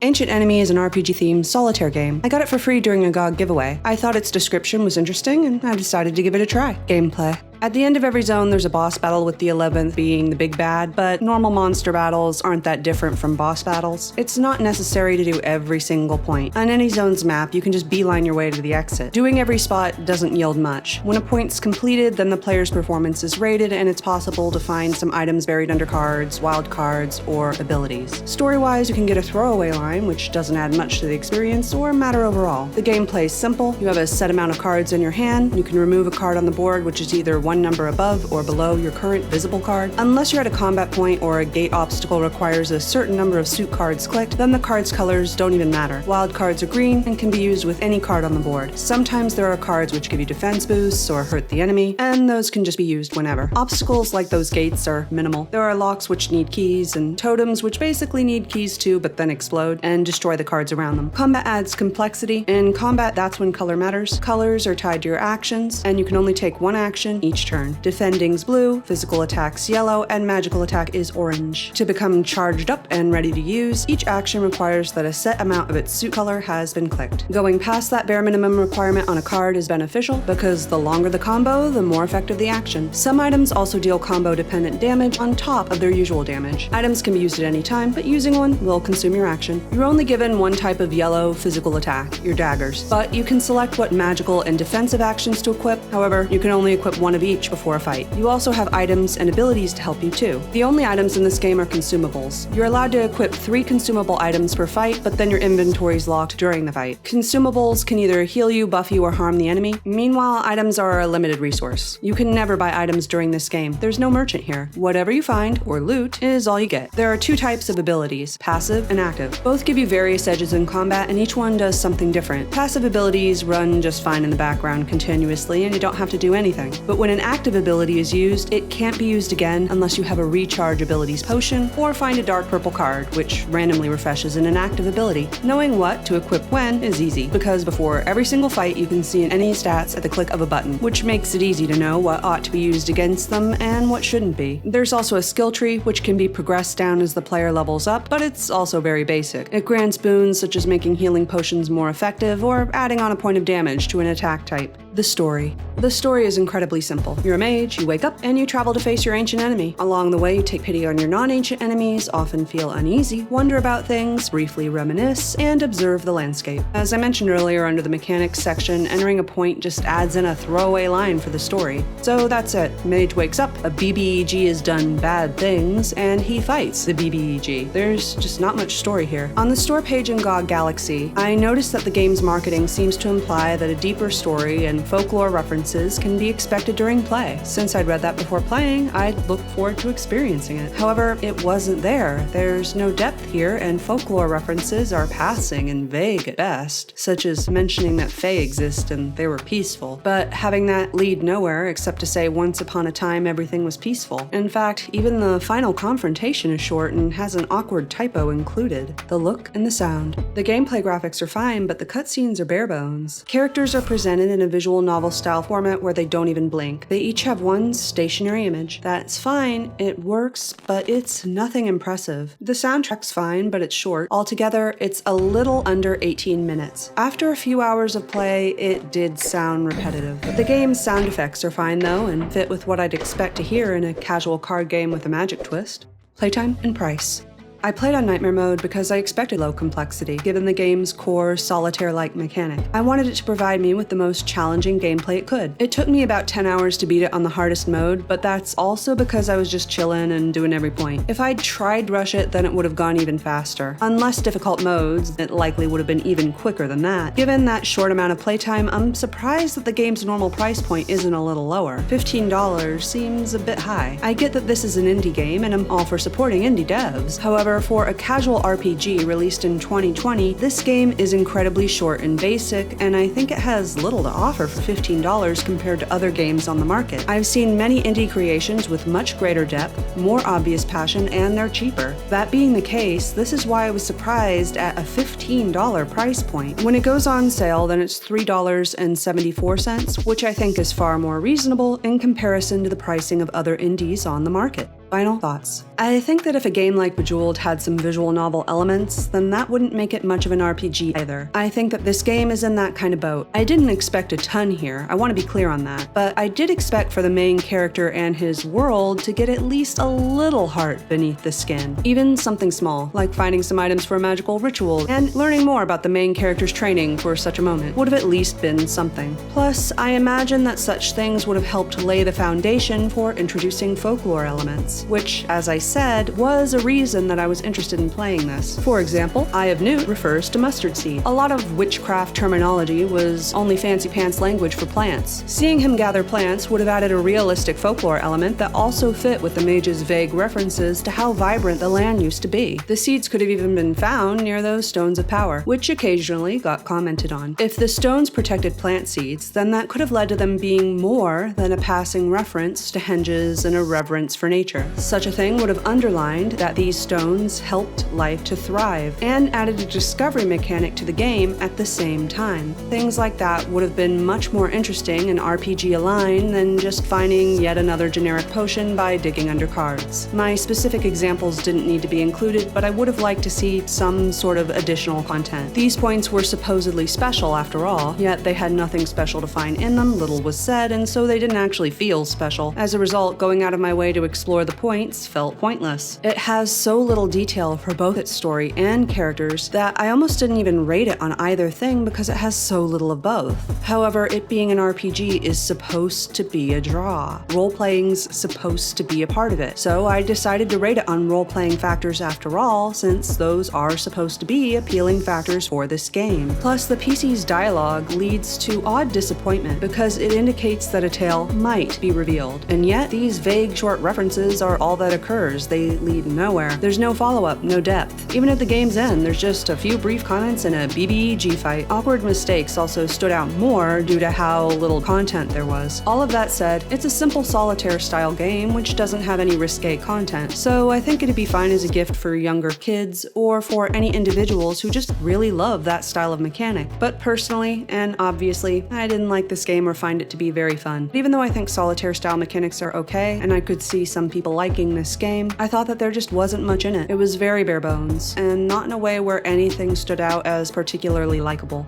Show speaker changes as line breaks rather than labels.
Ancient Enemy is an RPG-themed solitaire game. I got it for free during a GOG giveaway. I thought its description was interesting, and I decided to give it a try. Gameplay. At the end of every zone, there's a boss battle with the 11th being the big bad, but normal monster battles aren't that different from boss battles. It's not necessary to do every single point. On any zone's map, you can just beeline your way to the exit. Doing every spot doesn't yield much. When a point's completed, then the player's performance is rated, and it's possible to find some items buried under cards, wild cards, or abilities. Story-wise, you can get a throwaway line, which doesn't add much to the experience or matter overall. The gameplay is simple. You have a set amount of cards in your hand. You can remove a card on the board, which is either one number above or below your current visible card. Unless you're at a combat point or a gate obstacle requires a certain number of suit cards clicked, then the card's colors don't even matter. Wild cards are green and can be used with any card on the board. Sometimes there are cards which give you defense boosts or hurt the enemy, and those can just be used whenever. Obstacles like those gates are minimal. There are locks which need keys, and totems which basically need keys too but then explode and destroy the cards around them. Combat adds complexity. In combat, that's when color matters. Colors are tied to your actions, and you can only take one action each turn. Defending's blue, physical attack's yellow, and magical attack is orange. To become charged up and ready to use, each action requires that a set amount of its suit color has been clicked. Going past that bare minimum requirement on a card is beneficial because the longer the combo, the more effective the action. Some items also deal combo-dependent damage on top of their usual damage. Items can be used at any time, but using one will consume your action. You're only given one type of yellow physical attack, your daggers, but you can select what magical and defensive actions to equip. However, you can only equip one of each before a fight. You also have items and abilities to help you too. The only items in this game are consumables. You're allowed to equip 3 consumable items per fight, but then your inventory is locked during the fight. Consumables can either heal you, buff you, or harm the enemy. Meanwhile, items are a limited resource. You can never buy items during this game. There's no merchant here. Whatever you find, or loot, is all you get. There are 2 types of abilities, passive and active. Both give you various edges in combat, and each one does something different. Passive abilities run just fine in the background continuously, and you don't have to do anything. But when an active ability is used, it can't be used again unless you have a recharge abilities potion or find a dark purple card, which randomly refreshes in an active ability. Knowing what to equip when is easy, because before every single fight you can see any stats at the click of a button, which makes it easy to know what ought to be used against them and what shouldn't be. There's also a skill tree, which can be progressed down as the player levels up, but it's also very basic. It grants boons such as making healing potions more effective or adding on a point of damage to an attack type. The story. The story is incredibly simple. You're a mage, you wake up, and you travel to face your ancient enemy. Along the way, you take pity on your non-ancient enemies, often feel uneasy, wonder about things, briefly reminisce, and observe the landscape. As I mentioned earlier under the mechanics section, entering a point just adds in a throwaway line for the story. So that's it. Mage wakes up, a BBEG has done bad things, and he fights the BBEG. There's just not much story here. On the store page in GOG Galaxy, I noticed that the game's marketing seems to imply that a deeper story and folklore references can be expected during play. Since I'd read that before playing, I'd look forward to experiencing it. However, it wasn't there. There's no depth here, and folklore references are passing and vague at best, such as mentioning that Fae exist and they were peaceful, but having that lead nowhere except to say once upon a time everything was peaceful. In fact, even the final confrontation is short and has an awkward typo included. The look and the sound. The gameplay graphics are fine, but the cutscenes are bare bones. Characters are presented in a visual novel style format where they don't even blink. They each have one stationary image. That's fine, it works, but it's nothing impressive. The soundtrack's fine, but it's short. Altogether, it's a little under 18 minutes. After a few hours of play, it did sound repetitive. The game's sound effects are fine though, and fit with what I'd expect to hear in a casual card game with a magic twist. Playtime and price. I played on Nightmare mode because I expected low complexity, given the game's core solitaire-like mechanic. I wanted it to provide me with the most challenging gameplay it could. It took me about 10 hours to beat it on the hardest mode, but that's also because I was just chillin' and doing every point. If I'd tried to rush it, then it would have gone even faster. On less difficult modes, it likely would have been even quicker than that. Given that short amount of playtime, I'm surprised that the game's normal price point isn't a little lower. $15 seems a bit high. I get that this is an indie game, and I'm all for supporting indie devs. However, for a casual RPG released in 2020, this game is incredibly short and basic, and I think it has little to offer for $15 compared to other games on the market. I've seen many indie creations with much greater depth, more obvious passion, and they're cheaper. That being the case, this is why I was surprised at a $15 price point. When it goes on sale, then it's $3.74, which I think is far more reasonable in comparison to the pricing of other indies on the market. Final thoughts. I think that if a game like Bejeweled had some visual novel elements, then that wouldn't make it much of an RPG either. I think that this game is in that kind of boat. I didn't expect a ton here, I want to be clear on that, but I did expect for the main character and his world to get at least a little heart beneath the skin. Even something small, like finding some items for a magical ritual and learning more about the main character's training for such a moment, would have at least been something. Plus, I imagine that such things would have helped lay the foundation for introducing folklore elements, which, as I said, was a reason that I was interested in playing this. For example, Eye of Newt refers to mustard seed. A lot of witchcraft terminology was only fancy pants language for plants. Seeing him gather plants would have added a realistic folklore element that also fit with the mage's vague references to how vibrant the land used to be. The seeds could have even been found near those stones of power, which occasionally got commented on. If the stones protected plant seeds, then that could have led to them being more than a passing reference to henges and a reverence for nature. Such a thing would have underlined that these stones helped life to thrive and added a discovery mechanic to the game at the same time. Things like that would have been much more interesting and RPG aligned than just finding yet another generic potion by digging under cards. My specific examples didn't need to be included, but I would have liked to see some sort of additional content. These points were supposedly special after all, yet they had nothing special to find in them, little was said, and so they didn't actually feel special. As a result, going out of my way to explore the points felt pointless. It has so little detail for both its story and characters that I almost didn't even rate it on either thing because it has so little of both. However, it being an RPG is supposed to be a draw. Role-playing's supposed to be a part of it, so I decided to rate it on role-playing factors after all, since those are supposed to be appealing factors for this game. Plus, the PC's dialogue leads to odd disappointment because it indicates that a tale might be revealed, and yet these vague short references are all that occurs. They lead nowhere. There's no follow-up, no depth. Even at the game's end, there's just a few brief comments and a BBEG fight. Awkward mistakes also stood out more due to how little content there was. All of that said, it's a simple solitaire-style game which doesn't have any risque content, so I think it'd be fine as a gift for younger kids or for any individuals who just really love that style of mechanic. But personally, and obviously, I didn't like this game or find it to be very fun. Even though I think solitaire-style mechanics are okay, and I could see some people liking this game, I thought that there just wasn't much in it. It was very bare bones, and not in a way where anything stood out as particularly likable.